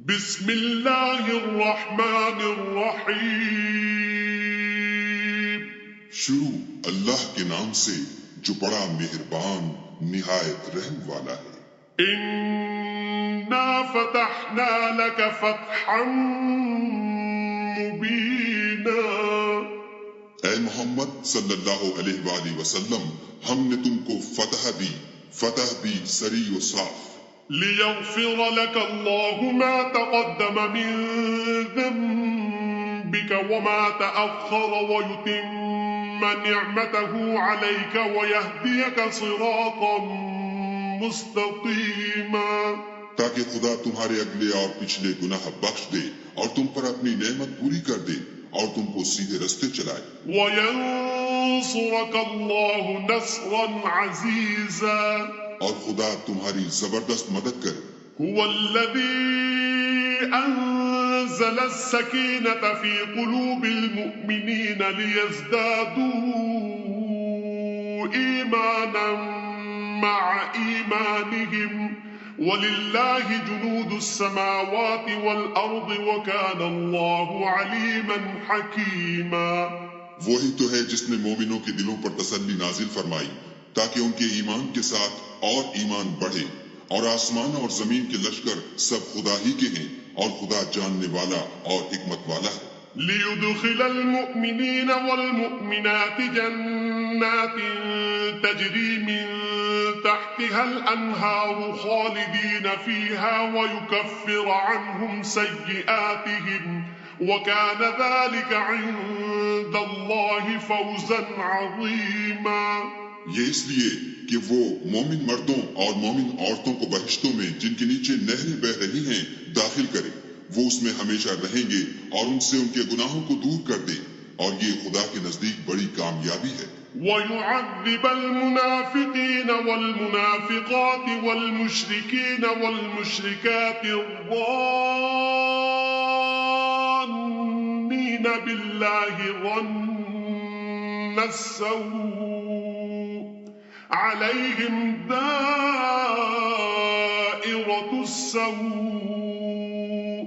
بسم اللہ الرحمن الرحیم۔ شروع اللہ کے نام سے جو بڑا مہربان نہایت رحم والا ہے۔ انا فتحنا لك فتحا مبینا۔ اے محمد صلی اللہ علیہ وآلہ وسلم، ہم نے تم کو فتح بھی سری و صاف۔ ليغفر لك الله ما تقدم من ذنبك وما تأخر ويتم نعمته عليك ويهديك صراطا مستقيما، تاکہ خدا تمہارے اگلے اور پچھلے گناہ بخش دے اور تم پر اپنی نعمت پوری کر دے اور تم کو سیدھے رستے چلائے۔ وينصرك الله نصرا عزيزا، اور خدا تمہاری زبردست مدد کرے۔ هو الذي أنزل السكينة في قلوب المؤمنين ليزدادوا إيمانا مع إيمانهم ولله جنود السماوات والأرض وكان الله عليما حكيما۔ وہی تو ہے جس نے مومنوں کے دلوں پر تسلی نازل فرمائی تاکہ ان کے ایمان کے ساتھ اور ایمان بڑھے، اور آسمان اور زمین کے لشکر سب خدا ہی کے ہیں اور خدا جاننے والا اور حکمت والا ہے۔ ليدخل المؤمنين والمؤمنات جنات تجري من تحتها الأنهار خالدين فيها ويكفر عنهم سيئاتهم وكان ذلك عند الله فوزا عظيما۔ یہ اس لیے کہ وہ مومن مردوں اور مومن عورتوں کو بہشتوں میں جن کے نیچے نہریں بہ رہی ہیں داخل کرے، وہ اس میں ہمیشہ رہیں گے اور ان سے ان کے گناہوں کو دور کر دے، اور یہ خدا کے نزدیک بڑی کامیابی ہے۔ وَيُعَذِّبَ الْمُنَافِقِينَ وَالْمُنَافِقَاتِ وَالْمُشْرِكِينَ وَالْمُشْرِكَاتِ الظَّانِّينَ بِاللَّهِ ظَنَّ السَّوْءِ عليهم دائرة السوء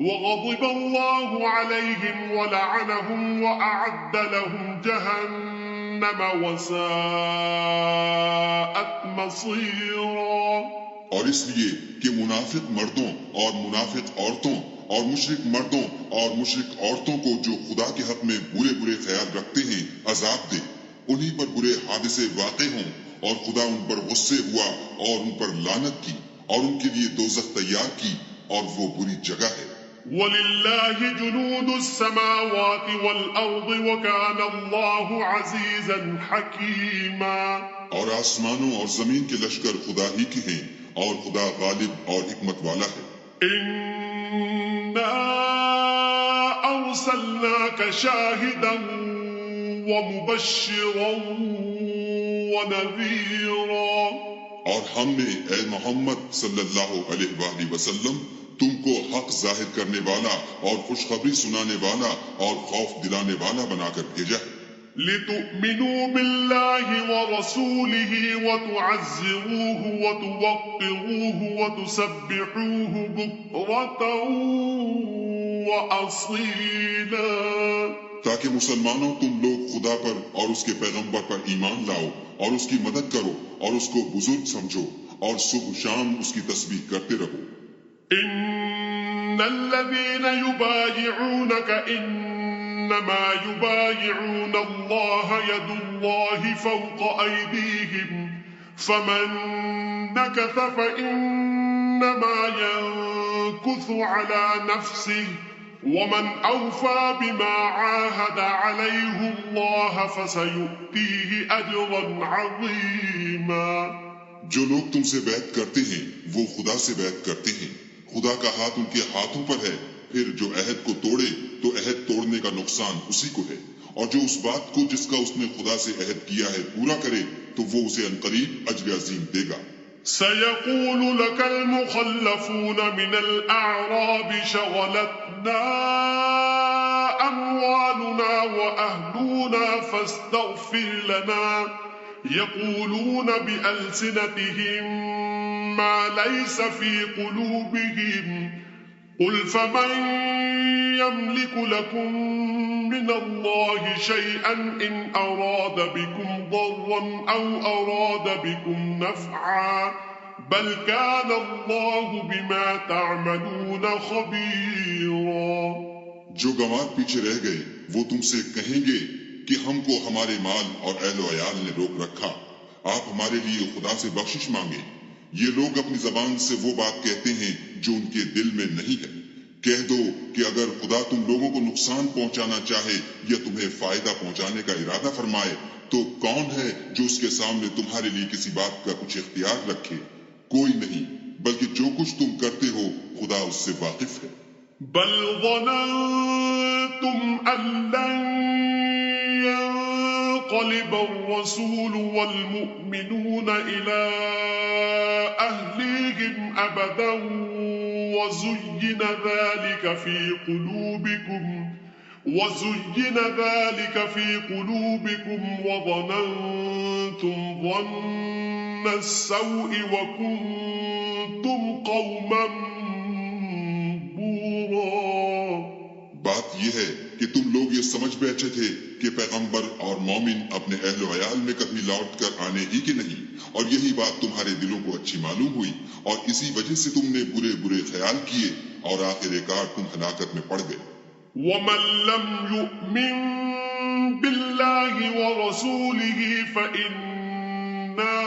وغضب الله عليهم ولعنهم وأعد لهم جهنم وساءت مصيرا۔ اور اس لیے کہ منافق مردوں اور منافق عورتوں اور مشرک مردوں اور مشرک عورتوں کو جو خدا کے حق میں برے برے خیال رکھتے ہیں عذاب دے، انہی پر برے حادثے واقع ہوں، اور خدا ان پر غصے ہوا اور ان پر لعنت کی اور ان کے لیے دوزخ تیار کی، اور وہ بری جگہ ہے۔ وَلِلَّهِ جُنُودُ السَّمَاوَاتِ وَالْأَرْضِ وَكَانَ اللَّهُ عَزِيزًا حَكِيمًا۔ اور آسمانوں اور زمین کے لشکر خدا ہی کے ہیں اور خدا غالب اور حکمت والا ہے۔ إِنَّا أَرْسَلْنَاكَ شَاهِدًا وَمُبَشِّرًا وَنَذِيرًا۔ اور ہم نے اے محمد صلی اللہ علیہ وآلہ وسلم تم کو حق ظاہر کرنے والا اور خوشخبری سنانے والا اور خوف دلانے والا بنا کر بھیجا ہے۔ لِتُؤْمِنُوا بِاللَّهِ وَرَسُولِهِ وَتُعَزِّرُوهُ وَتُوَقِّرُوهُ وَتُسَبِّحُوهُ بُكْرَةً وَأَصِيلًا۔ تاکہ مسلمانوں تم لوگ خدا پر اور اس کے پیغمبر پر ایمان لاؤ اور اس کی مدد کرو اور اس کو بزرگ سمجھو اور صبح شام اس کی تسبیح کرتے رہو۔ ان الذين يبايعونك انما يبايعون الله يد الله فوق ايديهم فمن نكث فانما ينكث على نفسه ومن أوفى بما عاهد عليه الله فسيؤتيه أجرا عظيما۔ جو لوگ تم سے بیعت کرتے ہیں وہ خدا سے بیعت کرتے ہیں، خدا کا ہاتھ ان کے ہاتھوں پر ہے، پھر جو عہد کو توڑے تو عہد توڑنے کا نقصان اسی کو ہے، اور جو اس بات کو جس کا اس نے خدا سے عہد کیا ہے پورا کرے تو وہ اسے عنقریب اجر عظیم دے گا۔ سيقول لك المخلفون من الأعراب شغلتنا أموالنا وأهلنا فاستغفر لنا، يقولون بألسنتهم ما ليس في قلوبهم قل فمن يملك لكم من الله شيئا إن أراد بكم ضرا أو أراد بكم نفعا بل كان الله بما تعملون خبيرا. جو گنوار پیچھے رہ گئے وہ تم سے کہیں گے کہ ہم کو ہمارے مال اور اہل و عیال نے روک رکھا، آپ ہمارے لیے خدا سے بخشش مانگیں۔ یہ لوگ اپنی زبان سے وہ بات کہتے ہیں جو ان کے دل میں نہیں ہے۔ کہہ دو کہ اگر خدا تم لوگوں کو نقصان پہنچانا چاہے یا تمہیں فائدہ پہنچانے کا ارادہ فرمائے تو کون ہے جو اس کے سامنے تمہارے لیے کسی بات کا کچھ اختیار رکھے؟ کوئی نہیں، بلکہ جو کچھ تم کرتے ہو خدا اس سے واقف ہے۔ بل ظننتم أن لن ينقلب الرسول والمؤمنون إلى أهليهم أبدا وزين ذلك في قلوبكم وظننتم ظن السوء وكنتم قوما بورا. بات یہ ہے کہ تم لوگ یہ سمجھ بیٹھے تھے کہ پیغمبر اور مومن اپنے اہل و عیال میں کبھی لوٹ کر آنے ہی کی نہیں، اور یہی بات تمہارے دلوں کو اچھی معلوم ہوئی اور اسی وجہ سے تم نے برے برے خیال کیے اور آخر کار تم ہلاکت میں پڑ گئے۔ وَمَن لَّمْ يُؤْمِن بِاللَّهِ وَرَسُولِهِ فَإِنَّا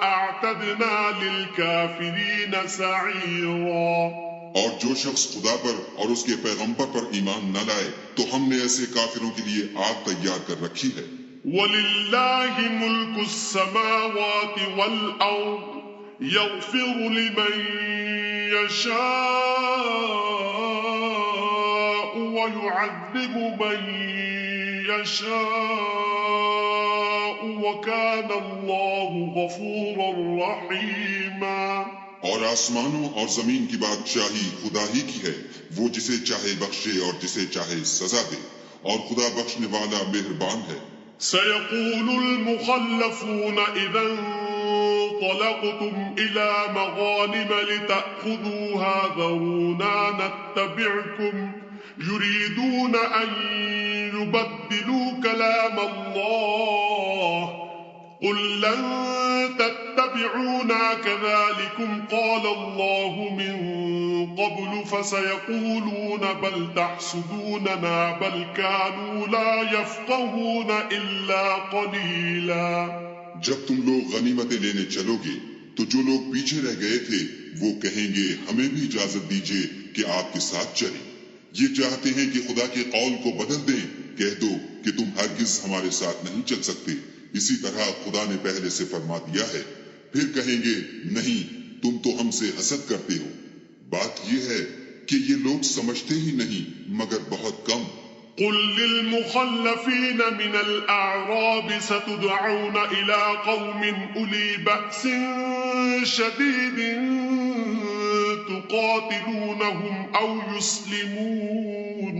أَعْتَدْنَا لِلْكَافِرِينَ سَعِيرًا۔ اور جو شخص خدا پر اور اس کے پیغمبر پر ایمان نہ لائے تو ہم نے ایسے کافروں کے لیے آگ تیار کر رکھی ہے۔ وَلِلَّهِ مُلْكُ السَّمَاوَاتِ وَالْأَرْضِ يَغْفِرُ لِمَن يَشَاءُ وَيُعَذِّبُ مَن يَشَاءُ وَكَانَ اللَّهُ غَفُورًا رَّحِيمًا۔ اور آسمانوں اور زمین کی بادشاہی خدا ہی کی ہے، وہ جسے چاہے بخشے اور جسے چاہے سزا دے، اور خدا بخشنے والا مہربان ہے۔ سيقول المخلفون إذا انطلقتم إلى مغانم لتأخذوها ذرونا نتبعكم يريدون أن يبدلوا كلام الله قل لن تتبعونا كذلكم قال الله من قبل فسيقولون بل تحسدوننا بل كانوا لا يفقهون إلا قليلا۔ جب تم لوگ غنیمتیں لینے چلو گے تو جو لوگ پیچھے رہ گئے تھے وہ کہیں گے ہمیں بھی اجازت دیجیے کہ آپ کے ساتھ چلیں، یہ چاہتے ہیں کہ خدا کے قول کو بدل دیں۔ کہہ دو کہ تم ہرگز ہمارے ساتھ نہیں چل سکتے، اسی طرح خدا نے پہلے سے فرما دیا ہے۔ پھر کہیں گے نہیں، تم تو ہم سے حسد کرتے ہو۔ بات یہ ہے کہ یہ لوگ سمجھتے ہی نہیں مگر بہت کم۔ قل للمخلفين من الأعراب ستدعون إلى قوم أولي بأس شديد تقاتلونهم أو يسلمون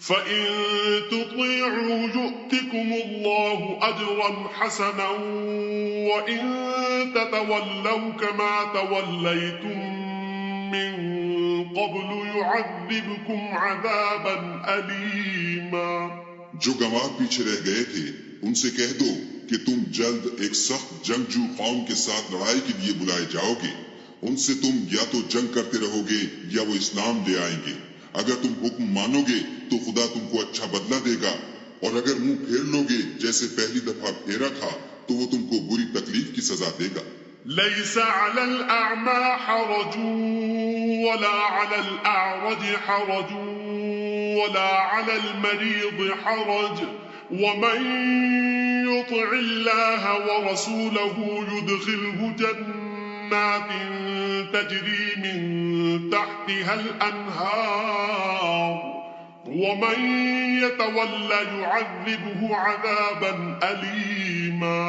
فإن تطيعوا يؤتكم الله أجرا حسنا وإن تتولوا كما توليتم من قبل يعذبكم عذابا أليما۔ جو گنوار پیچھے رہ گئے تھے ان سے کہہ دو کہ تم جلد ایک سخت جنگجو قوم کے ساتھ لڑائی کے لیے بلائے جاؤ گے، ان سے تم یا تو جنگ کرتے رہو گے یا وہ اسلام لے آئیں گے۔ اگر تم حکم مانو گے تو خدا تم کو اچھا بدلہ دے گا، اور اگر منہ پھیر لو گے جیسے پہلی دفعہ پھیرا تھا تو وہ تم کو بری تکلیف کی سزا دے گا۔ ليس على الأعمى حرج ولا على الأعرج حرج ولا على المريض حرج ومن يطع الله ورسوله يدخله جنات تجري من تحتها الأنهار ومن يتولى يعذبه عذابا أليما۔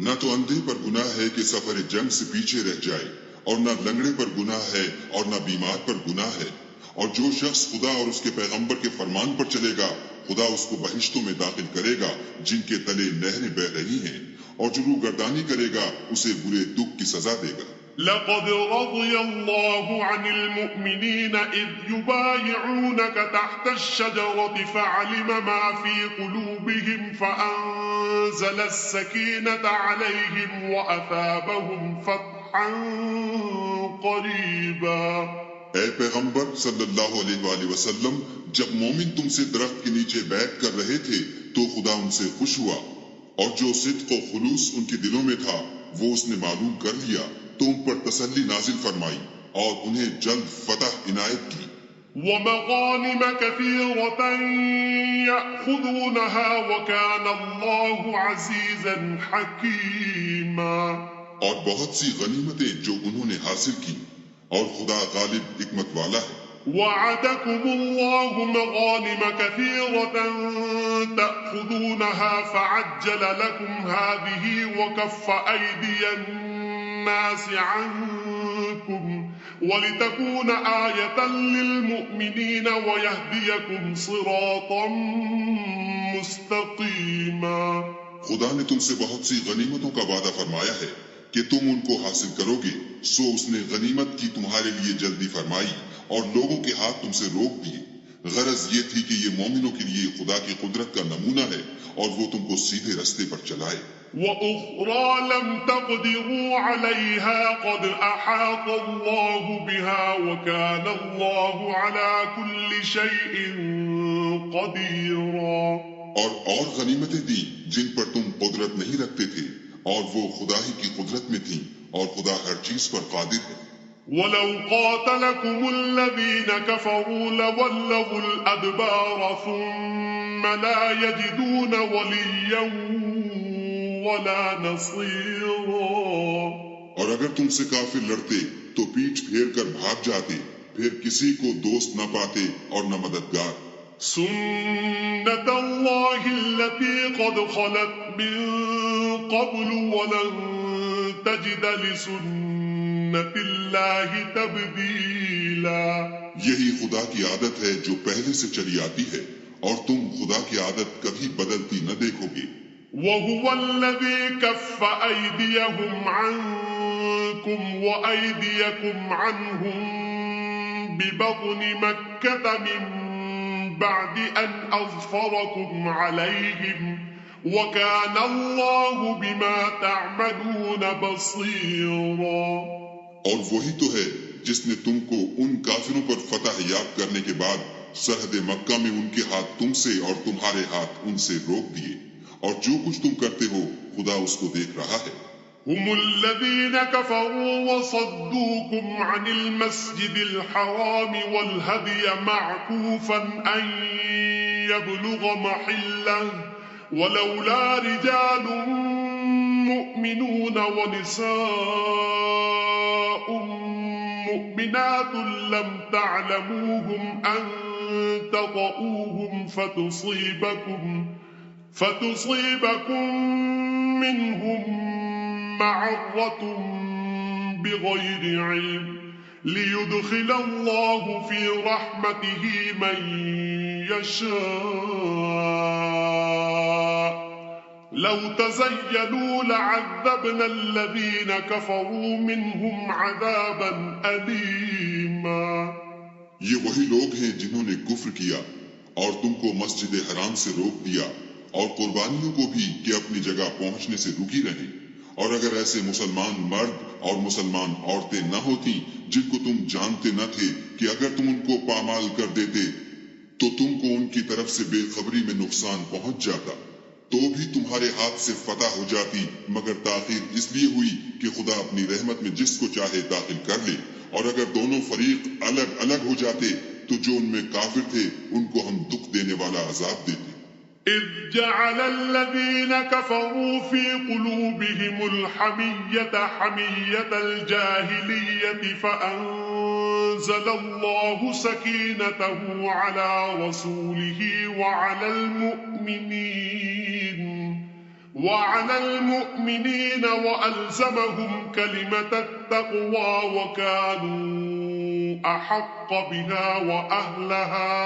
نہ تو اندھے پر گناہ ہے کہ سفر جنگ سے پیچھے رہ جائے، اور نہ لنگڑے پر گناہ ہے اور نہ بیمار پر گناہ ہے، اور جو شخص خدا اور اس کے پیغمبر کے فرمان پر چلے گا خدا اس کو بہشتوں میں داخل کرے گا جن کے تلے نہریں بہہ رہی ہیں، اور جو روگردانی کرے گا اسے برے دکھ کی سزا دے گا۔ لقد رضي الله عن المؤمنين إذ يبايعونك تحت الشجرة فعلم ما في قلوبهم فأنزل السكينة عليهم وأثابهم فتحا قريبا. اے پیغمبر صلی اللہ علیہ وآلہ وسلم، جب مومن تم سے درخت کے نیچے بیعت کر رہے تھے تو خدا ان سے خوش ہوا، اور جو صدق و خلوص ان کے دلوں میں تھا وہ اس نے معلوم کر لیا تو ان پر تسلی نازل فرمائی اور انہیں جلد فتح عنایت کی۔ ومغانم كثيرة يأخذونها وكان الله عزيزا حكيما. اور بہت سی غنیمتیں جو انہوں نے حاصل کی اور خدا غالب حکمت والا ہے۔ وعدكم الله مغانم كثيرة تأخذونها فعجل لكم هذه وكف أيدي الناس عنكم ولتكون آية للمؤمنين ويهديكم صراطا مستقيما. خدا نے تم سے بہت سی غنیمتوں کا وعدہ فرمایا ہے کہ تم ان کو حاصل کرو گے، سو اس نے غنیمت کی تمہارے لیے جلدی فرمائی اور لوگوں کے ہاتھ تم سے روک دیے۔ غرض یہ تھی کہ یہ مومنوں کے لیے خدا کی قدرت کا نمونہ ہے اور وہ تم کو سیدھے رستے پر چلائے۔ وَأُخْرَى لَمْ تَقْدِرُوا عَلَيْهَا قَدْ أَحَاطَ اللَّهُ بِهَا وَكَانَ اللَّهُ عَلَى كُلِّ شَيْءٍ قَدِيرًا۔ اور غنیمتیں دی جن پر تم قدرت نہیں رکھتے تھے اور وہ خدا ہی کی قدرت میں تھیں اور خدا ہر چیز پر قادر ہے۔ وَلَوْ قَاتَلَكُمُ الَّذِينَ كَفَرُوا لَوَلَّوُا الْأَدْبَارَ ثُمَّ لَا يَجِدُونَ وَلِيًّا وَلَا نَصِيرًا۔ اور اگر تم سے کافر لڑتے تو پیٹھ پھیر کر بھاگ جاتے، پھر کسی کو دوست نہ پاتے اور نہ مددگار۔ سُنَّتَ اللَّهِ الَّتِي قَدْ خَلَتْ مِن قَبْلُ وَلَن تَجِدَ لِسُنَّتِ اللَّهِ تَبْدِيلًا۔ یہی خدا کی عادت ہے جو پہلے سے چلی آتی ہے اور تم خدا کی عادت کبھی بدلتی نہ دیکھو گے۔ وَهُوَ الَّذِي كَفَّ أَيْدِيَهُمْ عَنكُمْ وَأَيْدِيَكُمْ عَنْهُمْ بِبَطْنِ مَكَّةَ مِن بَعْدِ أَنْ أَظْفَرَكُمْ عَلَيْهِمْ وَكَانَ اللَّهُ بِمَا تَعْمَلُونَ بَصِيرًا۔ اور وہی تو ہے جس نے تم کو ان کافروں پر فتح یاب کرنے کے بعد سرحد مکہ میں ان کے ہاتھ تم سے اور تمہارے ہاتھ ان سے روک دیے، اور جو کچھ تم کرتے ہو خدا اس کو دیکھ رہا ہے۔ هم الذين كفروا وصدوكم عن المسجد الحرام والهدي معكوفا أن يبلغ محله ولولا رجال مؤمنون ونساء مؤمنات لم تعلموهم أن تطؤوهم فتصيبكم منهم معرة بغير علم ليدخل الله في رحمته من يشاء لو تزيلوا لعذبنا الذين كفروا منهم عذابا أليما۔ یہ وہی لوگ ہیں جنہوں نے کفر کیا اور تم کو مسجد حرام سے روک دیا اور قربانیوں کو بھی کہ اپنی جگہ پہنچنے سے رکی رہیں، اور اگر ایسے مسلمان مرد اور مسلمان عورتیں نہ ہوتی جن کو تم جانتے نہ تھے کہ اگر تم ان کو پامال کر دیتے تو تم کو ان کی طرف سے بے خبری میں نقصان پہنچ جاتا، تو بھی تمہارے ہاتھ سے فتح ہو جاتی، مگر تاخیر اس لیے ہوئی کہ خدا اپنی رحمت میں جس کو چاہے داخل کر لے، اور اگر دونوں فریق الگ الگ ہو جاتے تو جو ان میں کافر تھے ان کو ہم دکھ دینے والا عذاب دیتے۔ إذ جعل الذين كفروا في قلوبهم الحمية حمية الجاهلية فأنزل الله سكينته على رسوله وعلى المؤمنين وألزمهم كلمة التقوى وكانوا أحق بها وأهلها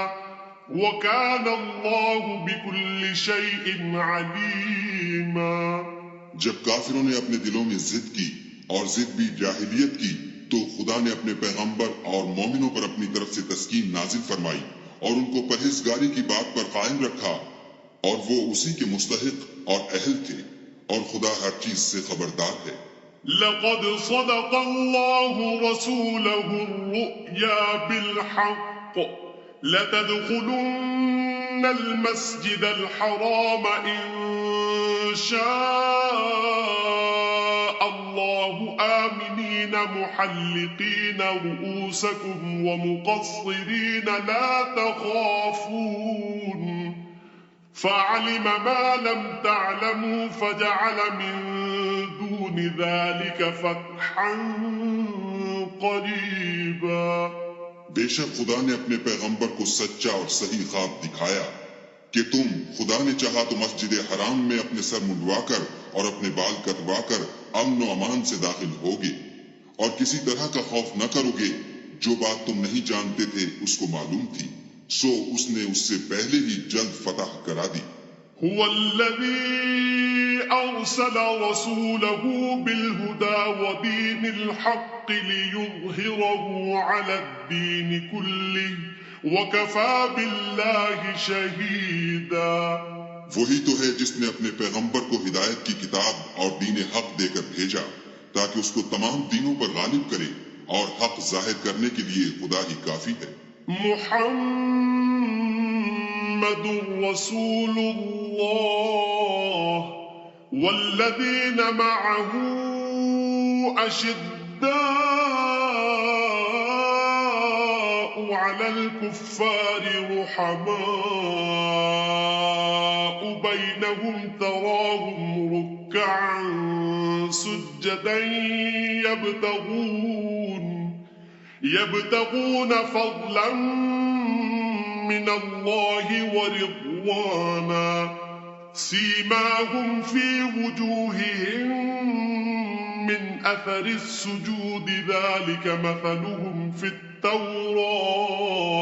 وَكَانَ اللَّهُ بِكُلِّ شَيْءٍ عَلِيمًا۔ جب کافروں نے اپنے دلوں میں ضد کی اور ضد بھی جاہلیت کی تو خدا نے اپنے پیغمبر اور مومنوں پر اپنی طرف سے تسکین نازل فرمائی اور ان کو پرہیزگاری کی بات پر قائم رکھا اور وہ اسی کے مستحق اور اہل تھے اور خدا ہر چیز سے خبردار ہے۔ لقد صدق الله رسوله الرؤيا بالحق لتدخلن المسجد الحرام إن شاء الله آمنين محلقين رؤوسكم ومقصرين لا تخافون فعلم ما لم تعلموا فجعل من دون ذلك فتحا قریبا۔ بے شک خدا نے اپنے پیغمبر کو سچا اور صحیح خواب دکھایا کہ تم خدا نے چاہا تو مسجد حرام میں اپنے سر منڈوا کر اور اپنے بال کٹوا کر امن و امان سے داخل ہوگے اور کسی طرح کا خوف نہ کرو گے۔ جو بات تم نہیں جانتے تھے اس کو معلوم تھی، سو اس نے اس سے پہلے ہی جلد فتح کرا دی۔ هو الذي أرسل رسوله بالهدى ودين الحق ليظهره على الدين كله وكفى بالله شهيدا۔ وہی تو ہے جس نے اپنے پیغمبر کو ہدایت کی کتاب اور دین حق دے کر بھیجا تاکہ اس کو تمام دینوں پر غالب کرے، اور حق ظاہر کرنے کے لیے خدا ہی کافی ہے۔ محمد رسول الله والذين معه أشداء على الكفار رحماء بينهم تراهم ركعا سجدا يبتغون فضلا من الله ورضوانا سيماهم في وجوههم من أثر السجود ذلك مثلهم في التوراة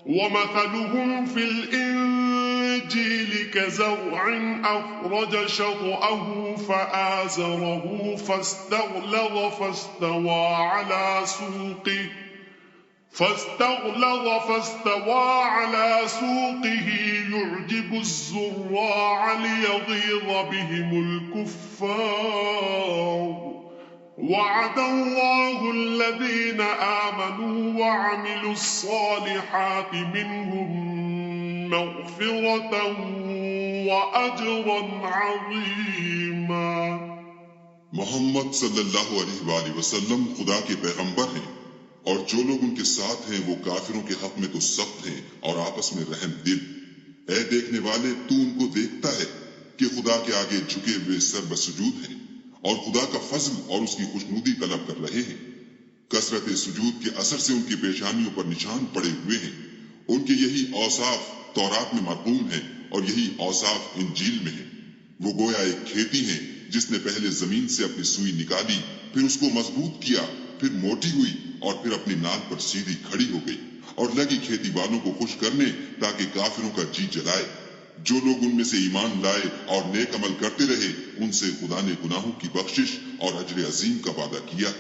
ومثلهم في الإنجيل كزرع أخرج شطأه فآزره فاستغلظ فاستوى على سوقه يعجب الزراع ليغيظ بهم الكفار وعد الله الذين آمنوا وعملوا الصالحات منهم مغفرة وأجرا عظيما۔ محمد صلی اللہ علیہ وآلہ وسلم خدا کے پیغمبر ہیں، اور جو لوگ ان کے ساتھ ہیں وہ کافروں کے حق میں تو سخت ہیں اور آپس میں رحم دل۔ اے دیکھنے والے، تو ان کو دیکھتا ہے کہ خدا کے آگے جھکے ہوئے سر بسجود ہیں اور خدا کا فضل اور اس کی خوشنودی طلب کر رہے ہیں۔ کثرت سجود کے اثر سے ان کی پیشانیوں پر نشان پڑے ہوئے ہیں۔ ان کے یہی اوصاف تورات میں مرقوم ہیں اور یہی اوصاف انجیل میں ہیں۔ وہ گویا ایک کھیتی ہیں جس نے پہلے زمین سے اپنی سوئی نکالی، پھر اس کو مضبوط کیا، پھر موٹی ہوئی اور پھر اپنی نال پر سیدھی کھڑی ہو گئی اور لگی کھیتی والوں کو خوش کرنے تاکہ کافروں کا جی جلائے۔ جو لوگ ان میں سے ایمان لائے اور نیک عمل کرتے رہے ان سے خدا نے گناہوں کی بخشش اور اجر عظیم کا وعدہ کیا۔